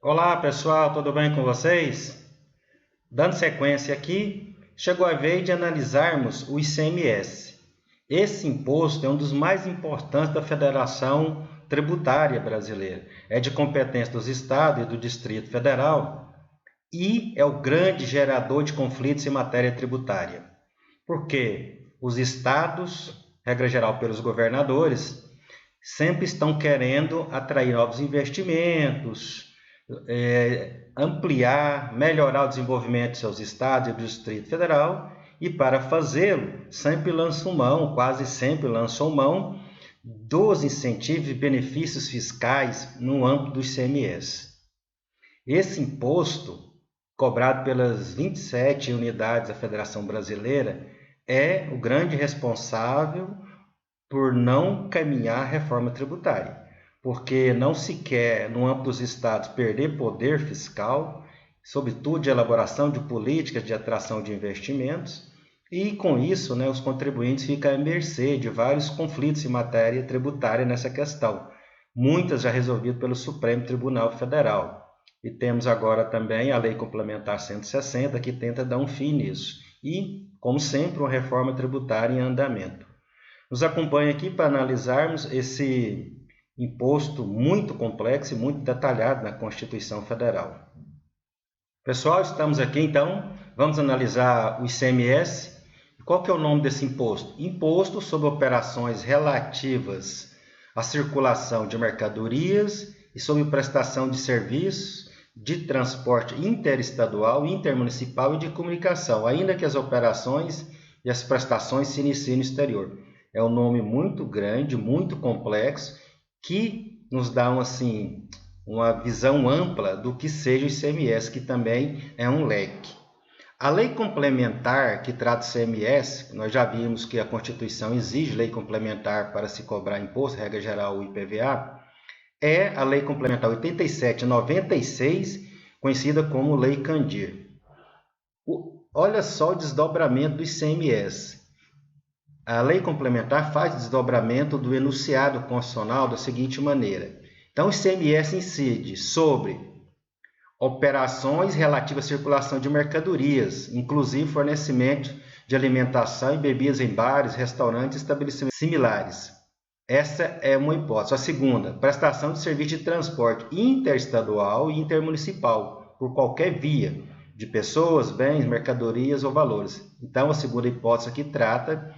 Olá pessoal, tudo bem com vocês? Dando sequência aqui, chegou a vez de analisarmos o ICMS. Esse imposto é um dos mais importantes da Federação Tributária Brasileira. É de competência dos estados e do Distrito Federal e é o grande gerador de conflitos em matéria tributária. Porque os estados, regra geral pelos governadores, sempre estão querendo atrair novos investimentos, ampliar, melhorar o desenvolvimento de seus estados e do Distrito Federal, e para fazê-lo, sempre lançam mão, quase sempre lançam mão, dos incentivos e benefícios fiscais no âmbito do ICMS. Esse imposto, cobrado pelas 27 unidades da Federação Brasileira, é o grande responsável por não caminhar a reforma tributária, porque não se quer, no âmbito dos estados, perder poder fiscal, sobretudo de elaboração de políticas de atração de investimentos, e com isso, os contribuintes ficam à mercê de vários conflitos em matéria tributária nessa questão, muitas já resolvidas pelo Supremo Tribunal Federal. E temos agora também a Lei Complementar 160, que tenta dar um fim nisso. E, como sempre, uma reforma tributária em andamento. Nos acompanhe aqui para analisarmos esse imposto muito complexo e muito detalhado na Constituição Federal. Pessoal, estamos aqui então, vamos analisar o ICMS. Qual que é o nome desse imposto? Imposto sobre operações relativas à circulação de mercadorias e sobre prestação de serviços de transporte interestadual, intermunicipal e de comunicação, ainda que as operações e as prestações se iniciem no exterior. É um nome muito grande, muito complexo, que nos dá uma visão ampla do que seja o ICMS, que também é um leque. A lei complementar que trata o ICMS, nós já vimos que a Constituição exige lei complementar para se cobrar imposto, regra geral, o IPVA, é a Lei Complementar 87/96, conhecida como Lei Candir. Olha só o desdobramento do ICMS. A lei complementar faz desdobramento do enunciado constitucional da seguinte maneira. Então, o ICMS incide sobre operações relativas à circulação de mercadorias, inclusive fornecimento de alimentação e bebidas em bares, restaurantes e estabelecimentos similares. Essa é uma hipótese. A segunda, prestação de serviço de transporte interestadual e intermunicipal, por qualquer via, de pessoas, bens, mercadorias ou valores. Então, a segunda hipótese aqui trata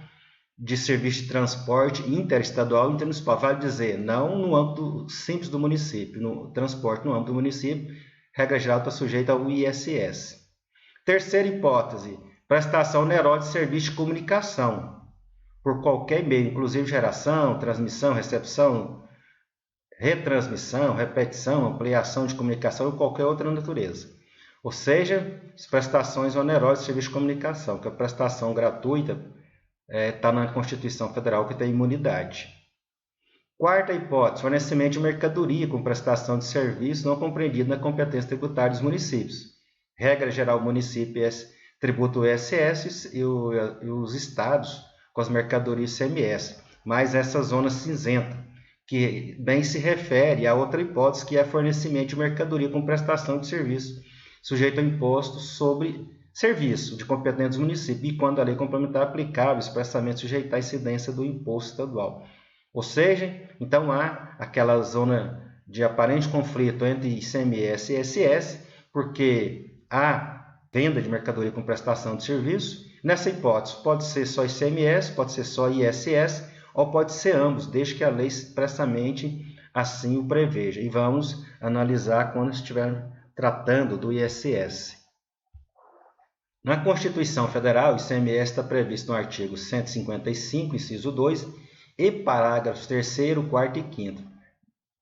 de serviço de transporte interestadual e intermunicipal. Vale dizer, não no âmbito simples do município, no transporte no âmbito do município, regra geral está sujeita ao ISS. Terceira hipótese, prestação onerosa de serviço de comunicação, por qualquer meio, inclusive geração, transmissão, recepção, retransmissão, repetição, ampliação de comunicação ou qualquer outra natureza. Ou seja, as prestações onerosas de serviço de comunicação, que é a prestação gratuita, está na Constituição Federal, que tem imunidade. Quarta hipótese, fornecimento de mercadoria com prestação de serviço não compreendido na competência tributária dos municípios. Regra geral, o município tributa o ISS e os estados com as mercadorias ICMS, mas essa zona cinzenta, que bem se refere a outra hipótese, que é fornecimento de mercadoria com prestação de serviço, sujeito a imposto sobre serviço de competência dos municípios, e quando a lei complementar aplicável, expressamente sujeitar a incidência do imposto estadual. Ou seja, então há aquela zona de aparente conflito entre ICMS e ISS, porque há venda de mercadoria com prestação de serviço. Nessa hipótese, pode ser só ICMS, pode ser só ISS, ou pode ser ambos, desde que a lei expressamente assim o preveja. E vamos analisar quando estiver tratando do ISS. Na Constituição Federal, o ICMS está previsto no artigo 155, inciso 2, e parágrafos 3º, 4º e 5º.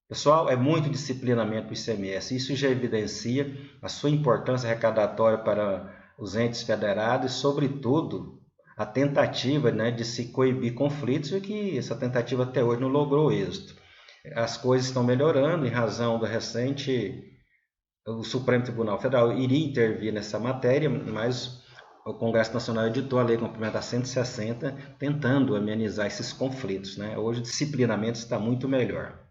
Pessoal, é muito disciplinamento o ICMS. Isso já evidencia a sua importância arrecadatória para os entes federados e, sobretudo, a tentativa de se coibir conflitos, e que essa tentativa até hoje não logrou êxito. As coisas estão melhorando em razão do recente... O Supremo Tribunal Federal iria intervir nessa matéria, mas o Congresso Nacional editou a Lei Complementar 160, tentando amenizar esses conflitos. Hoje o disciplinamento está muito melhor.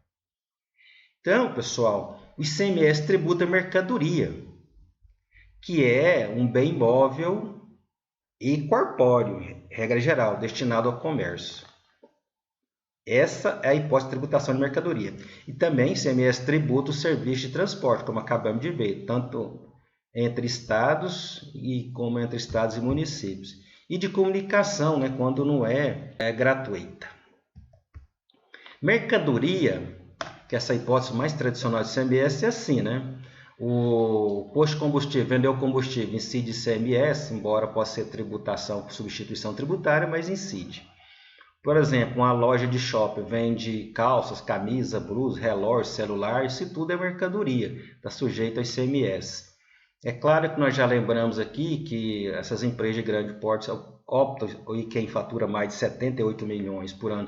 Então, pessoal, o ICMS tributa mercadoria, que é um bem móvel e corpóreo, regra geral, destinado ao comércio. Essa é a hipótese de tributação de mercadoria. E também o ICMS tributa o serviço de transporte, como acabamos de ver, tanto entre estados como entre estados e municípios. E de comunicação, né, quando não é gratuita. Mercadoria, que é essa hipótese mais tradicional de ICMS, é assim, né? O posto de combustível, vendeu combustível, incide ICMS, embora possa ser tributação por substituição tributária, mas incide. Por exemplo, uma loja de shopping vende calças, camisa, blusa, relógio, celular, isso tudo é mercadoria, está sujeito ao ICMS. É claro que nós já lembramos aqui que essas empresas de grande porte optam, e quem fatura mais de 78 milhões por ano,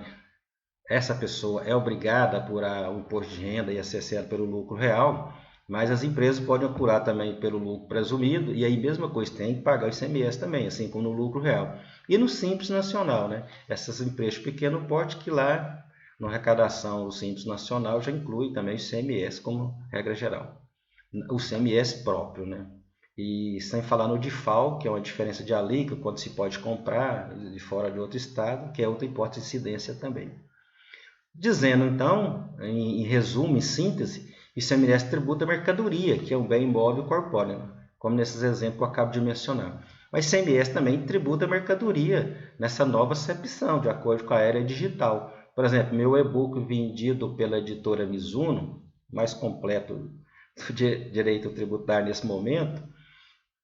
essa pessoa é obrigada a apurar o imposto de renda e a CCL pelo lucro real, mas as empresas podem apurar também pelo lucro presumido, e aí mesma coisa, tem que pagar o ICMS também, assim como no lucro real. E no Simples Nacional, né? Essas empresas de pequeno porte que lá, na arrecadação do Simples Nacional, já inclui também o ICMS como regra geral. O ICMS próprio, né? E sem falar no DIFAL, que é uma diferença de alíquota, quando se pode comprar de fora de outro estado, que é outra hipótese de incidência também. Dizendo, então, em resumo, em síntese, o ICMS tributa a mercadoria, que é um bem imóvel corpóreo, como nesses exemplos que eu acabo de mencionar. Mas o ICMS também tributa a mercadoria nessa nova acepção, de acordo com a era digital. Por exemplo, meu e-book vendido pela editora Mizuno, mais completo do direito tributário nesse momento,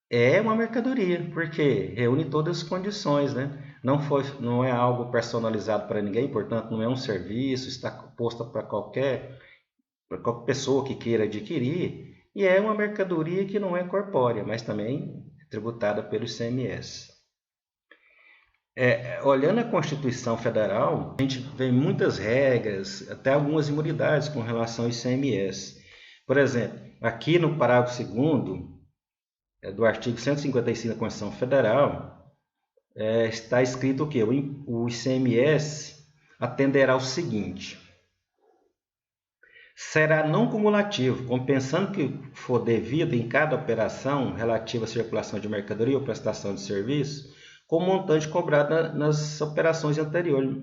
é uma mercadoria, porque reúne todas as condições, né? Não é algo personalizado para ninguém, portanto, não é um serviço, está posto para qualquer pessoa que queira adquirir, e é uma mercadoria que não é corpórea, mas também tributada pelo ICMS. Olhando a Constituição Federal, a gente vê muitas regras, até algumas imunidades com relação ao ICMS. Por exemplo, aqui no parágrafo 2º do artigo 155 da Constituição Federal, está escrito o quê? O ICMS atenderá ao seguinte: será não cumulativo, compensando que for devido em cada operação relativa à circulação de mercadoria ou prestação de serviço, com o montante cobrado nas operações anteriores,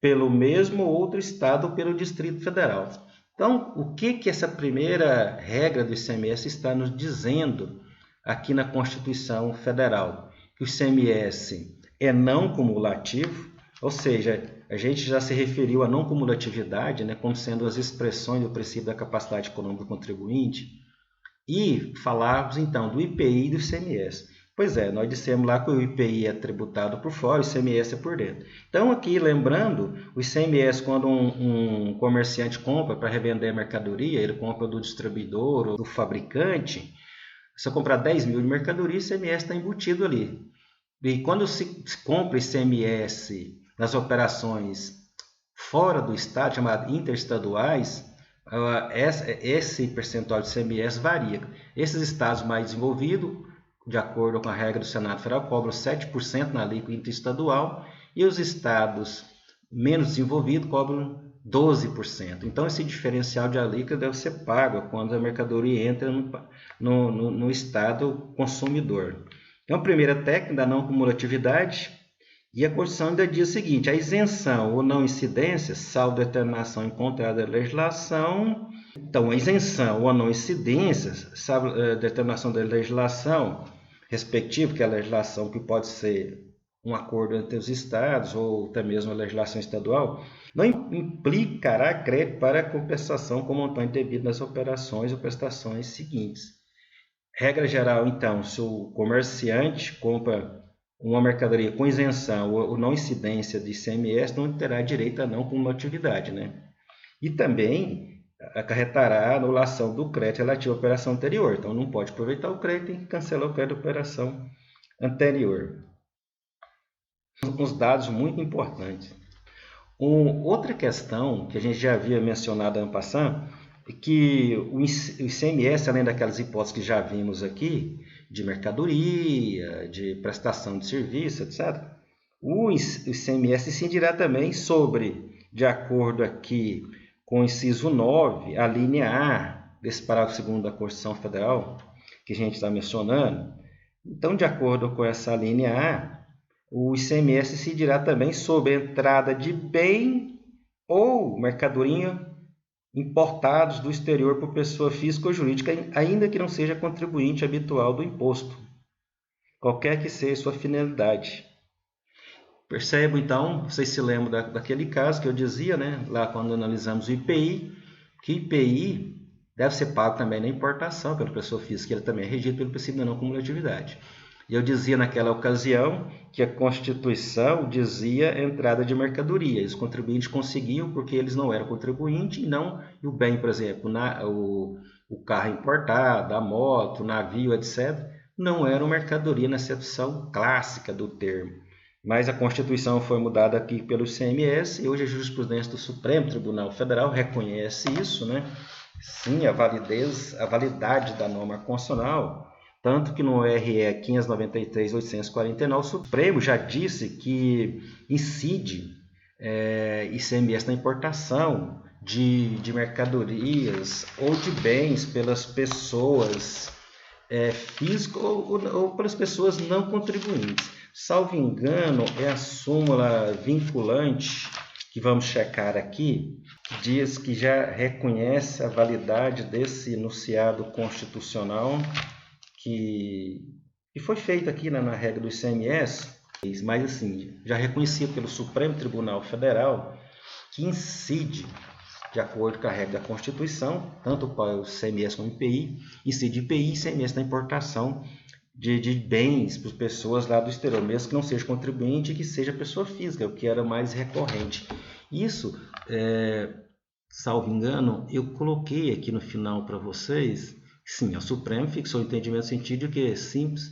pelo mesmo outro estado ou pelo Distrito Federal. Então, o que essa primeira regra do ICMS está nos dizendo aqui na Constituição Federal? Que o ICMS é não cumulativo, ou seja, a gente já se referiu à não cumulatividade, né, como sendo as expressões do princípio da capacidade econômica do contribuinte, e falarmos então do IPI e do ICMS. Pois é, nós dissemos lá que o IPI é tributado por fora, o ICMS é por dentro. Então aqui, lembrando, o ICMS, quando um comerciante compra para revender a mercadoria, ele compra do distribuidor ou do fabricante, se eu comprar 10 mil de mercadoria, o ICMS está embutido ali. E quando se compra ICMS nas operações fora do estado, chamadas interestaduais, esse percentual de ICMS varia. Esses estados mais desenvolvidos, de acordo com a regra do Senado Federal, cobram 7% na alíquota interestadual, e os estados menos desenvolvidos cobram 12%. Então, esse diferencial de alíquota deve ser pago quando a mercadoria entra no estado consumidor. Então, a primeira técnica da não cumulatividade, e a Constituição ainda diz o seguinte: a isenção ou não incidência, salvo determinação encontrada na legislação. Então, a isenção ou a não incidência, salvo determinação da legislação respectiva, que é a legislação que pode ser um acordo entre os estados ou até mesmo a legislação estadual, não implicará crédito para compensação com montante devido nas operações ou prestações seguintes. Regra geral, então, se o comerciante compra uma mercadoria com isenção ou não incidência de ICMS, não terá direito a não cumulatividade, né? E também acarretará a anulação do crédito relativo à operação anterior. Então, não pode aproveitar o crédito, tem que cancelar o crédito da operação anterior. Uns dados muito importantes. Outra questão que a gente já havia mencionado ano passado é que o ICMS, além daquelas hipóteses que já vimos aqui, de mercadoria, de prestação de serviço, etc., o ICMS incidirá também sobre, de acordo aqui com o inciso 9, a linha A desse parágrafo 2º da Constituição Federal, que a gente está mencionando, então, de acordo com essa linha A, o ICMS incidirá também sobre a entrada de bem ou mercadoria importados do exterior por pessoa física ou jurídica, ainda que não seja contribuinte habitual do imposto, qualquer que seja sua finalidade. Percebo, então, vocês se lembram daquele caso que eu dizia, né, lá quando analisamos o IPI, que o IPI deve ser pago também na importação pela pessoa física, ele também é regido pelo princípio da não cumulatividade. E eu dizia naquela ocasião que a Constituição dizia entrada de mercadoria. Os contribuintes conseguiam porque eles não eram contribuintes e o bem, por exemplo, o carro importado, a moto, o navio, etc., não eram mercadoria na acepção clássica do termo. Mas a Constituição foi mudada aqui pelo ICMS e hoje a jurisprudência do Supremo Tribunal Federal reconhece isso, né? Sim, a validade da norma constitucional, tanto que no RE 593/849 o Supremo já disse que incide ICMS na importação de mercadorias ou de bens pelas pessoas físicas ou pelas pessoas não contribuintes. Salvo engano, é a súmula vinculante, que vamos checar aqui, que diz que já reconhece a validade desse enunciado constitucional que foi feito aqui na regra do ICMS, mas assim, já reconhecido pelo Supremo Tribunal Federal, que incide, de acordo com a regra da Constituição, tanto para o ICMS como o IPI, incide IPI e ICMS na importação de bens para pessoas lá do exterior, mesmo que não seja contribuinte e que seja pessoa física, o que era mais recorrente. Isso, salvo engano, eu coloquei aqui no final para vocês. Sim, o Supremo fixou o entendimento no sentido de que é simples.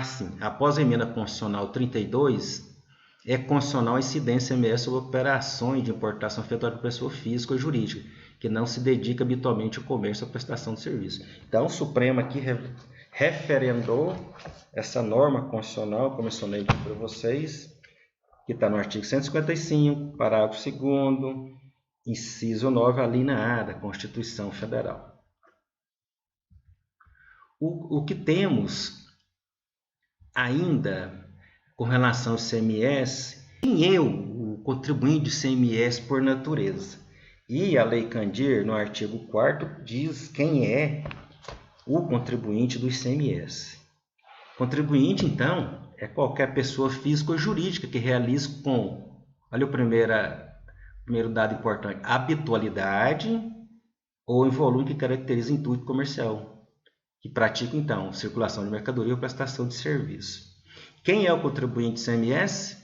Sim, após a emenda constitucional 32, é constitucional a incidência ICMS sobre operações de importação efetuadas por pessoa física ou jurídica, que não se dedica habitualmente ao comércio ou prestação de serviço. Então, o Supremo aqui referendou essa norma constitucional, como eu mencionei para vocês, que está no artigo 155, parágrafo 2º, inciso 9, a linha A da Constituição Federal. O que temos ainda com relação ao ICMS, quem é o contribuinte de ICMS por natureza? E a Lei Candir, no artigo 4º, diz quem é o contribuinte do ICMS. Contribuinte, então, é qualquer pessoa física ou jurídica que realize com, olha o primeiro dado importante, habitualidade ou em volume que caracteriza intuito comercial, que pratica, então, circulação de mercadoria ou prestação de serviço. Quem é o contribuinte do ICMS?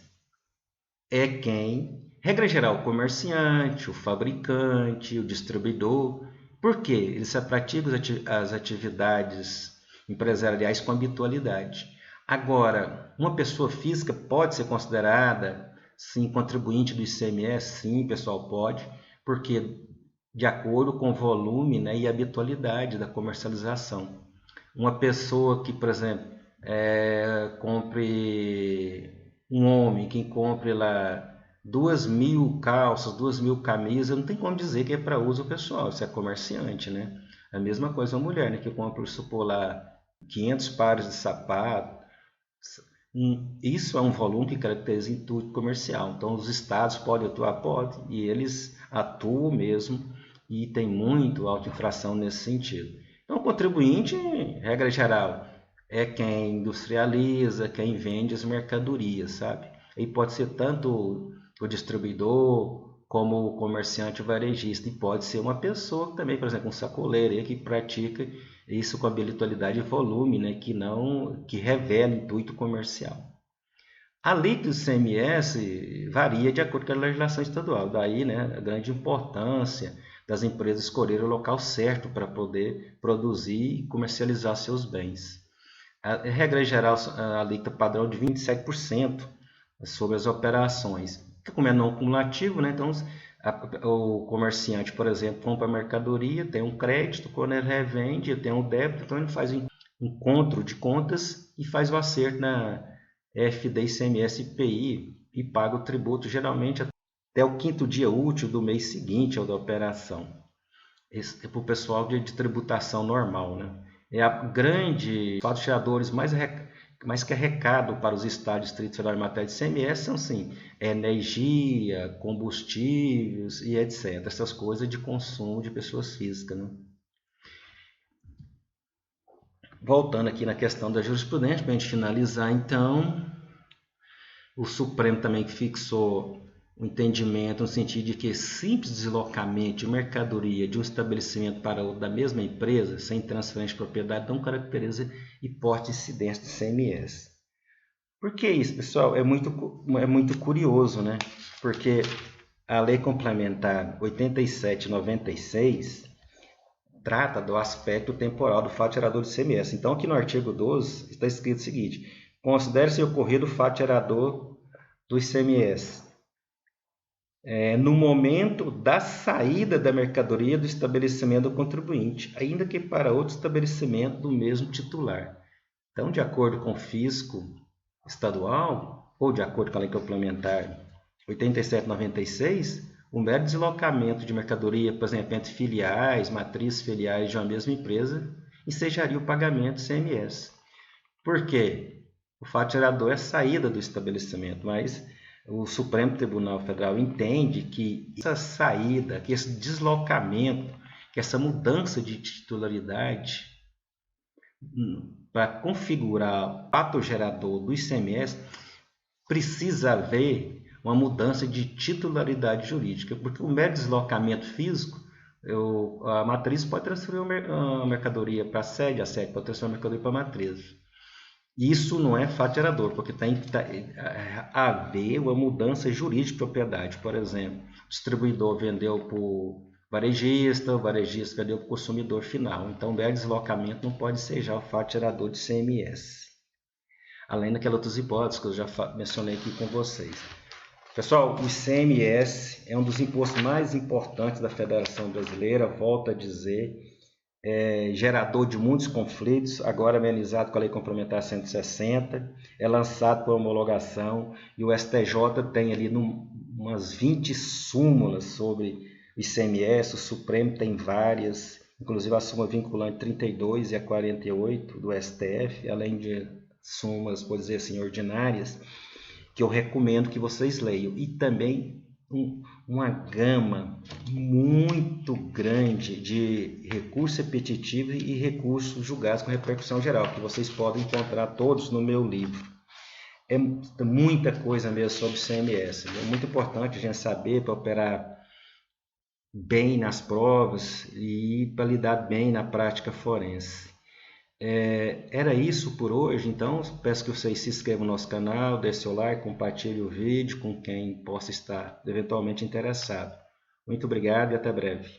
É quem, regra geral, o comerciante, o fabricante, o distribuidor. Por quê? Eles praticam as atividades empresariais com habitualidade. Agora, uma pessoa física pode ser considerada, sim, contribuinte do ICMS? Sim, pessoal, pode, porque de acordo com o volume, né, e habitualidade da comercialização. Uma pessoa que, por exemplo, compre um homem que compre lá 2.000 calças, 2.000 camisas, não tem como dizer que é para uso pessoal, isso é comerciante, né? A mesma coisa uma mulher, né, que compra, supor lá, 500 pares de sapato. Isso é um volume que caracteriza intuito comercial. Então, os estados podem atuar? Podem, e eles atuam mesmo, e tem muito auto-infração nesse sentido. Então, o contribuinte, regra geral, é quem industrializa, quem vende as mercadorias, sabe? E pode ser tanto o distribuidor como o comerciante varejista, e pode ser uma pessoa também, por exemplo, um sacoleiro que pratica isso com habilidade e volume, né, que revela intuito comercial. A alíquota do ICMS varia de acordo com a legislação estadual, daí, né, a grande importância das empresas escolherem o local certo para poder produzir e comercializar seus bens. A regra geral, a alíquota padrão de 27% sobre as operações. Como é não cumulativo, né? Então o comerciante, por exemplo, compra mercadoria, tem um crédito, quando ele revende, tem um débito, então ele faz um encontro de contas e faz o acerto na FD, ICMS e IPI e paga o tributo geralmente até o 5º dia útil do mês seguinte ao da operação. é para o pessoal de tributação normal, né? É a grande, os fatos geradores mais que arrecado para os estados, Distrito Federal em matéria de ICMS são, sim, energia, combustíveis e etc. Essas coisas de consumo de pessoas físicas, né? Voltando aqui na questão da jurisprudência, para a gente finalizar, então, o Supremo também fixou o entendimento no sentido de que simples deslocamento de mercadoria de um estabelecimento para outro da mesma empresa, sem transferência de propriedade, não caracteriza hipótese de incidência de ICMS. Por que isso, pessoal? É muito curioso, né? Porque a Lei Complementar 87/96 trata do aspecto temporal do fato gerador de ICMS. Então, aqui no artigo 12 está escrito o seguinte: considere-se ocorrido o fato gerador do ICMS no momento da saída da mercadoria do estabelecimento do contribuinte, ainda que para outro estabelecimento do mesmo titular. Então, de acordo com o fisco estadual, ou de acordo com a Lei Complementar 87/96, o mero deslocamento de mercadoria, por exemplo, entre filiais, matrizes filiais de uma mesma empresa, ensejaria o pagamento do ICMS. Por quê? O fato gerador é a saída do estabelecimento, mas o Supremo Tribunal Federal entende que essa saída, que esse deslocamento, que essa mudança de titularidade para configurar o fato gerador do ICMS, precisa haver uma mudança de titularidade jurídica, porque o mero deslocamento físico, a matriz pode transferir a mercadoria para a sede pode transferir a mercadoria para a matriz. Isso não é fato gerador, porque tem que haver uma mudança jurídica de propriedade. Por exemplo, o distribuidor vendeu para o varejista, o varejista vendeu para o consumidor final. Então, o mero deslocamento não pode ser já o fato gerador de ICMS. Além daquelas outras hipóteses que eu já mencionei aqui com vocês. Pessoal, o ICMS é um dos impostos mais importantes da Federação Brasileira, volto a dizer, gerador de muitos conflitos, agora amenizado com a Lei Complementar 160, é lançado por homologação e o STJ tem ali umas 20 súmulas sobre o ICMS, o Supremo tem várias, inclusive a súmula vinculante 32 e a 48 do STF, além de súmulas, por dizer assim, ordinárias, que eu recomendo que vocês leiam. E também uma gama muito grande de recursos repetitivos e recursos julgados com repercussão geral, que vocês podem encontrar todos no meu livro. É muita coisa mesmo sobre ICMS. É muito importante a gente saber para operar bem nas provas e para lidar bem na prática forense. Era isso por hoje, então peço que vocês se inscrevam no nosso canal, deixem seu like, compartilhem o vídeo com quem possa estar eventualmente interessado. Muito obrigado e até breve.